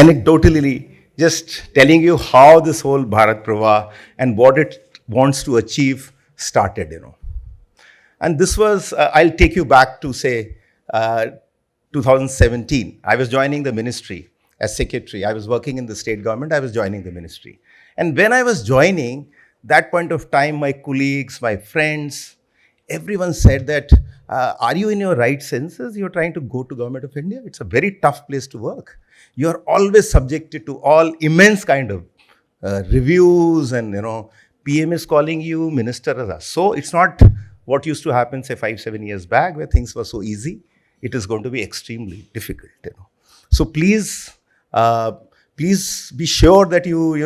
anecdotally just telling you how this whole Bharat Pravah and what it wants to achieve started. And this was, I'll take you back to say 2017. I was joining the ministry as secretary. I was working in the state government. I was joining the ministry. And when I was joining, that point of time, my colleagues, my friends, everyone said that, are you in your right senses? You're trying to go to Government of India? It's a very tough place to work. You're always subjected to all immense kind of reviews and, PM is calling you, minister. So it's not what used to happen, say, 5-7 years back, where things were so easy. It is going to be extremely difficult. So please be sure that you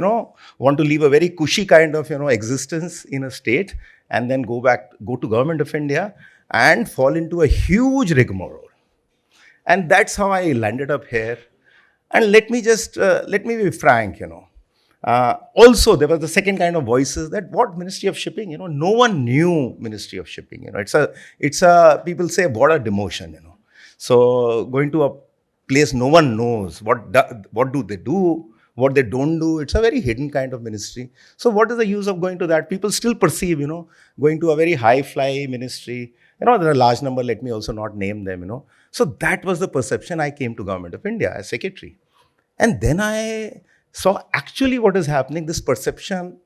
want to live a very cushy kind of, existence in a state, and then go to Government of India and fall into a huge rigmarole. And that's how I landed up here. And let me be frank, also, there was the second kind of voices that what Ministry of Shipping, no one knew Ministry of Shipping. It's a people say, what a demotion, So going to a place no one knows, what do they do, what they don't do. It's a very hidden kind of ministry. So what is the use of going to that? People still perceive, going to a very high-fly ministry. There are a large number, let me also not name them, So that was the perception. I came to Government of India as secretary. And then I saw actually what is happening. This perception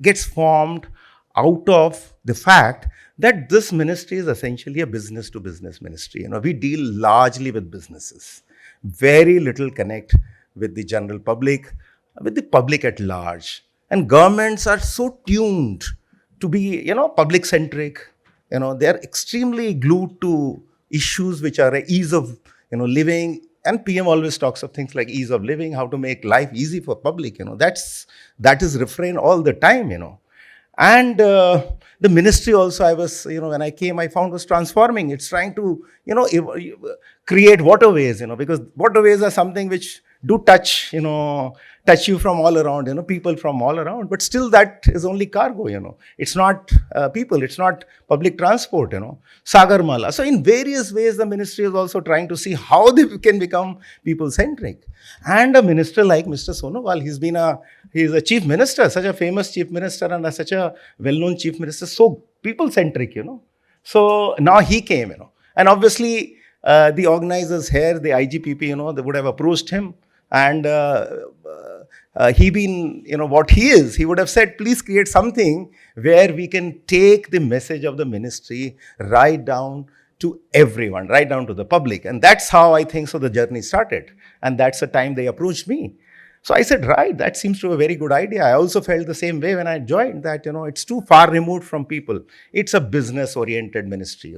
gets formed out of the fact that this ministry is essentially a business-to-business ministry. We deal largely with businesses. Very little connect with the general public, with the public at large. And governments are so tuned to be, public-centric. They are extremely glued to issues which are ease of, living. And PM always talks of things like ease of living, how to make life easy for public. That is refrain all the time. And the ministry also, I was, when I came, I found was transforming. It's trying to, create waterways, because waterways are something which do touch you from all around, people from all around. But still that is only cargo, It's not people, it's not public transport, Sagarmala. So in various ways, the ministry is also trying to see how they can become people-centric. And a minister like Mr. Sonowal, he's a chief minister, such a famous chief minister and such a well-known chief minister, so people-centric, So now he came, And obviously, the organizers here, the IGPP, they would have approached him. And he being, what he is, he would have said, please create something where we can take the message of the ministry right down to everyone, right down to the public. And that's how I think so the journey started. And that's the time they approached me. So I said, right, that seems to be a very good idea. I also felt the same way when I joined that, it's too far removed from people. It's a business-oriented ministry,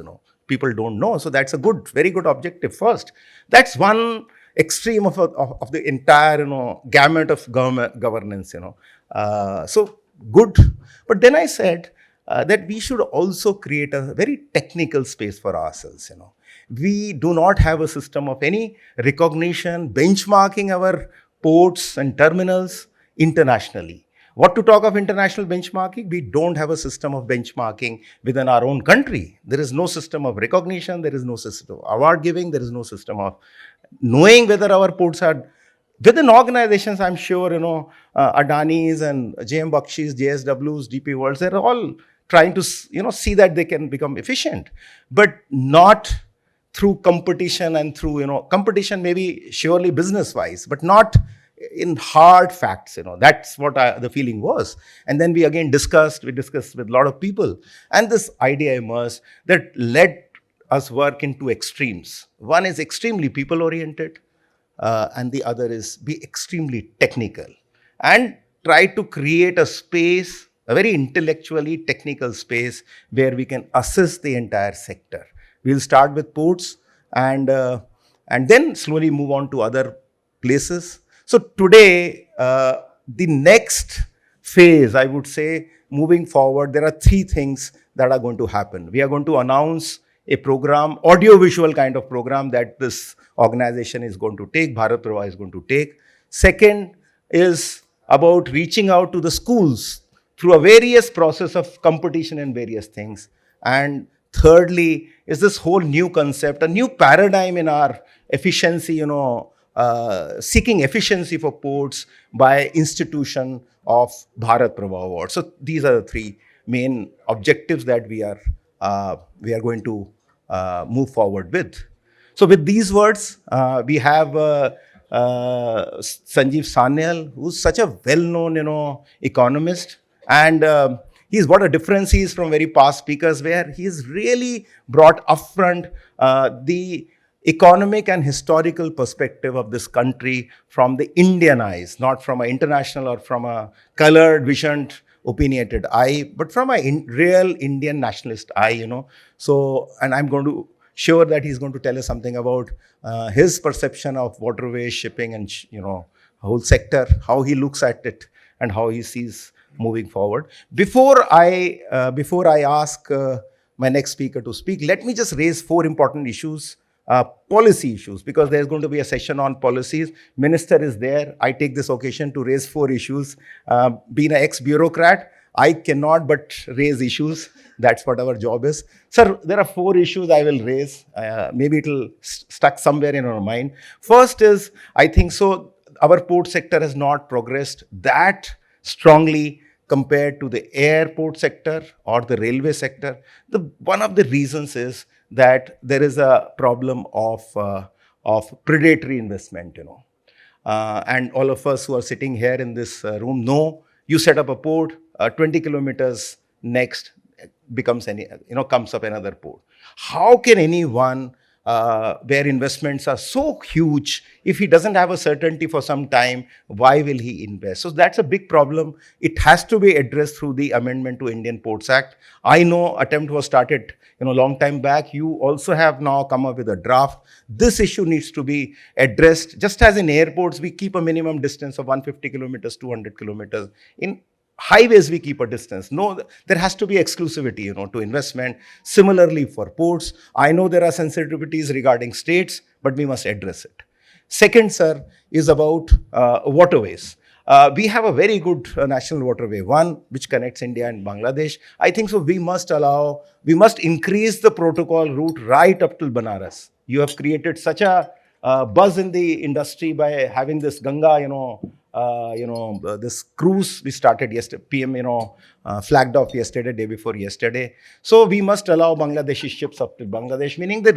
People don't know. So that's a very good objective first. That's one extreme of the entire, gamut of governance, So good. But then I said that we should also create a very technical space for ourselves, We do not have a system of any recognition, benchmarking our ports and terminals internationally. What to talk of international benchmarking? We don't have a system of benchmarking within our own country. There is no system of recognition. There is no system of award giving. There is no system of knowing whether our ports are within organizations. I'm sure, Adani's and JM Bakshis, JSWs, DP Worlds, they're all trying to, see that they can become efficient, but not through competition and through, competition maybe surely business-wise, but not in hard facts, That's what the feeling was. And then we discussed with a lot of people. And this idea emerged that let us work in two extremes. One is extremely people-oriented, and the other is be extremely technical. And try to create a space, a very intellectually technical space, where we can assess the entire sector. We'll start with ports and then slowly move on to other places. So today, the next phase, I would say, moving forward, there are three things that are going to happen. We are going to announce a program, audio-visual kind of program that this organization is going to take, Bharat Pravah is going to take. Second is about reaching out to the schools through a various process of competition and various things. And thirdly is this whole new concept, a new paradigm in our efficiency, seeking efficiency for ports by institution of Bharat Pravah award. So these are the three main objectives that we are going to move forward with. So with these words, we have Sanjeev Sanyal, who's such a well-known, economist, and he's what a difference he is from very past speakers, where he's really brought upfront the economic and historical perspective of this country from the Indian eyes, not from an international or from a colored, visioned, opinionated eye, but from a real Indian nationalist eye, So, and I'm going to sure that he's going to tell us something about his perception of waterways, shipping, and whole sector, how he looks at it, and how he sees moving forward. Before I ask my next speaker to speak, let me just raise four important issues. Policy issues, because there's going to be a session on policies. Minister is there. I take this occasion to raise four issues. Being an ex-bureaucrat, I cannot but raise issues. That's what our job is. Sir, there are four issues I will raise. Maybe it'll stuck somewhere in our mind. First is, I think so, our port sector has not progressed that strongly compared to the airport sector or the railway sector. One of the reasons is that there is a problem of predatory investment, and all of us who are sitting here in this room know, you set up a port, 20 kilometers next becomes comes up another port. How can anyone where investments are so huge, if he doesn't have a certainty for some time, why will he invest? So that's a big problem. It has to be addressed through the amendment to Indian Ports Act. I know attempt was started long time back. You also have now come up with a draft. This issue needs to be addressed. Just as in airports, we keep a minimum distance of 150 kilometers, 200 kilometers. In highways, we keep a distance. No, there has to be exclusivity, to investment. Similarly for ports, I know there are sensitivities regarding states, but we must address it. Second, sir, is about waterways. We have a very good national waterway, one which connects India and Bangladesh. I think so we must increase the protocol route right up till Banaras. You have created such a buzz in the industry by having this Ganga, this cruise we started yesterday, PM, flagged off yesterday, day before yesterday. So we must allow Bangladeshi ships up to Bangladesh, meaning that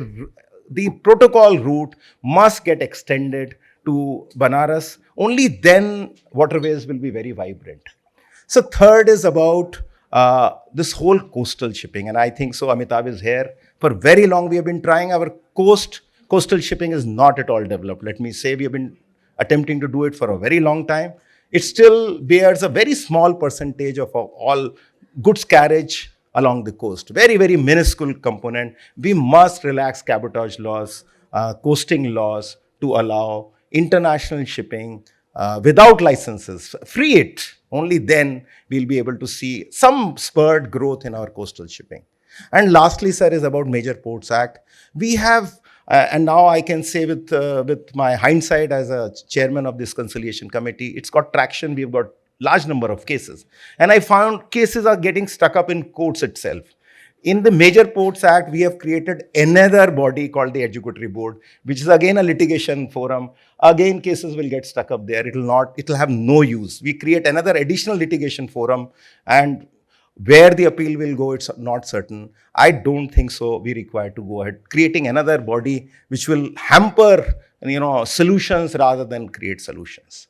the protocol route must get extended to Banaras. Only then waterways will be very vibrant. So third is about this whole coastal shipping. And I think so Amitabh is here. For very long we have been trying our coastal shipping is not at all developed. Let me say we have been attempting to do it for a very long time. It still bears a very small percentage of all goods carriage along the coast. Very, very minuscule component. We must relax cabotage laws, coasting laws to allow international shipping without licenses. Free it. Only then we'll be able to see some spurred growth in our coastal shipping. And lastly, sir, is about Major Ports Act. We have and now I can say with my hindsight as a chairman of this conciliation committee, it's got traction. We've got large number of cases. And I found cases are getting stuck up in courts itself. In the Major Ports Act, we have created another body called the Adjudicatory Board, which is again a litigation forum. Again, cases will get stuck up there. It'll have no use. We create another additional litigation forum, and where the appeal will go, it's not certain. I don't think so we require to go ahead creating another body which will hamper, solutions rather than create solutions.